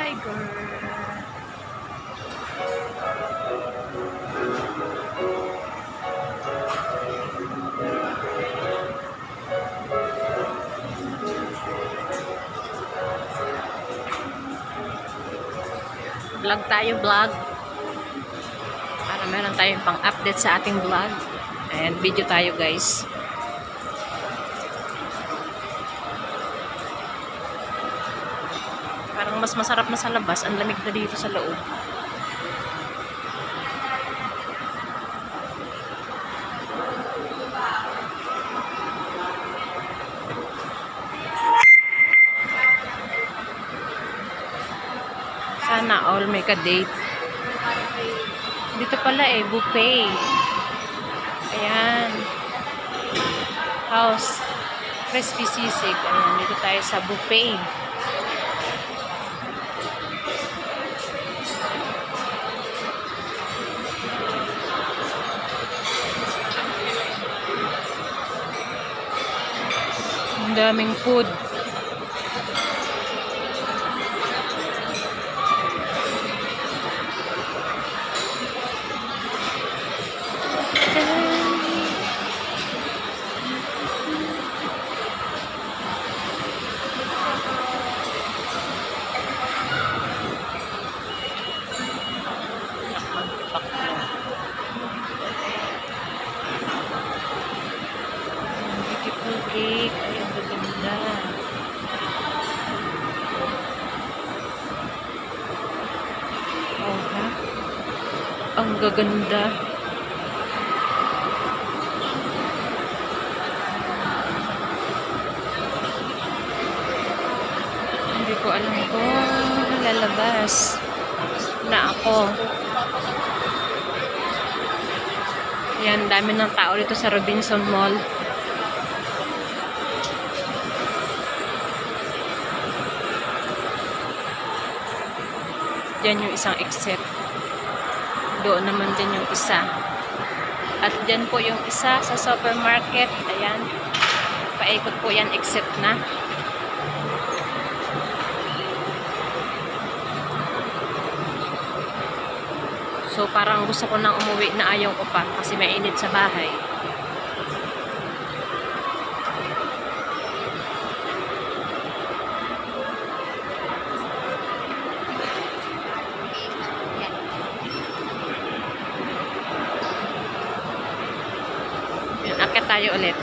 tiger. Vlog tayo, vlog. Para meron tayong pang-update sa ating vlog. Ayan, video tayo guys. Parang mas masarap na sa labas. Ang lamig na dito sa loob. Sana all may ka-date. Dito pala buffet. Ayan. House. Crispy sisig. Ayan, dito tayo sa buffet. Ang daming food. Beautiful cake. Ay, ang gaganda. Oh, ha? Ang gaganda. Hindi ko alam kung lalabas na ako. Yan, dami ng tao dito sa Robinson Mall. Diyan yung isang exit. Doon naman din yung isa. At diyan po yung isa sa supermarket. Ayan. Paikot po yan, exit na. So parang gusto ko nang umuwi na ayaw ko pa kasi mainit sa bahay. Akit tayo ulit.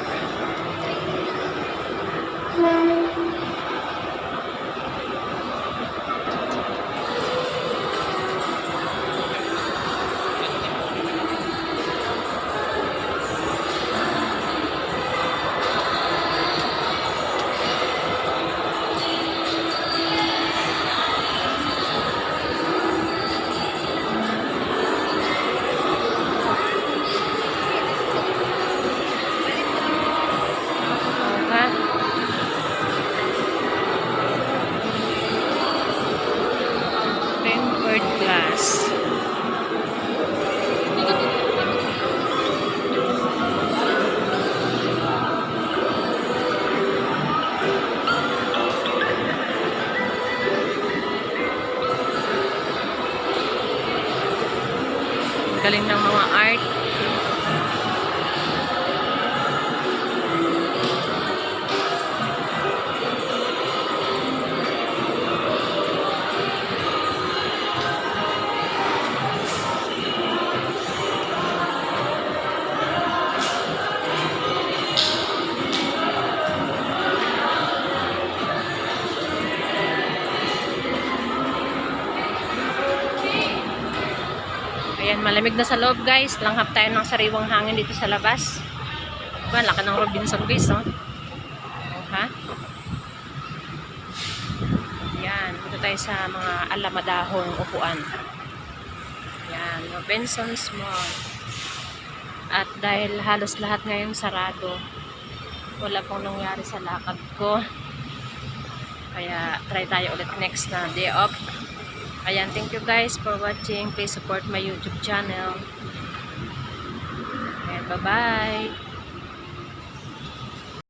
Glass. Galing ng mga art. Ayan, malamig na sa loob guys. Langhap tayo ng sariwang hangin dito sa labas. Diba, laki ng Robinson guys, no? Oh, ha? Ayan, dito tayo sa mga alamadahong upuan. Ayan, Robinson's Mall. At dahil halos lahat ngayon sarado, wala pong nangyari sa lakad ko. Kaya try tayo ulit next na day off. Ayan, thank you guys for watching. Please support my YouTube channel. And bye-bye.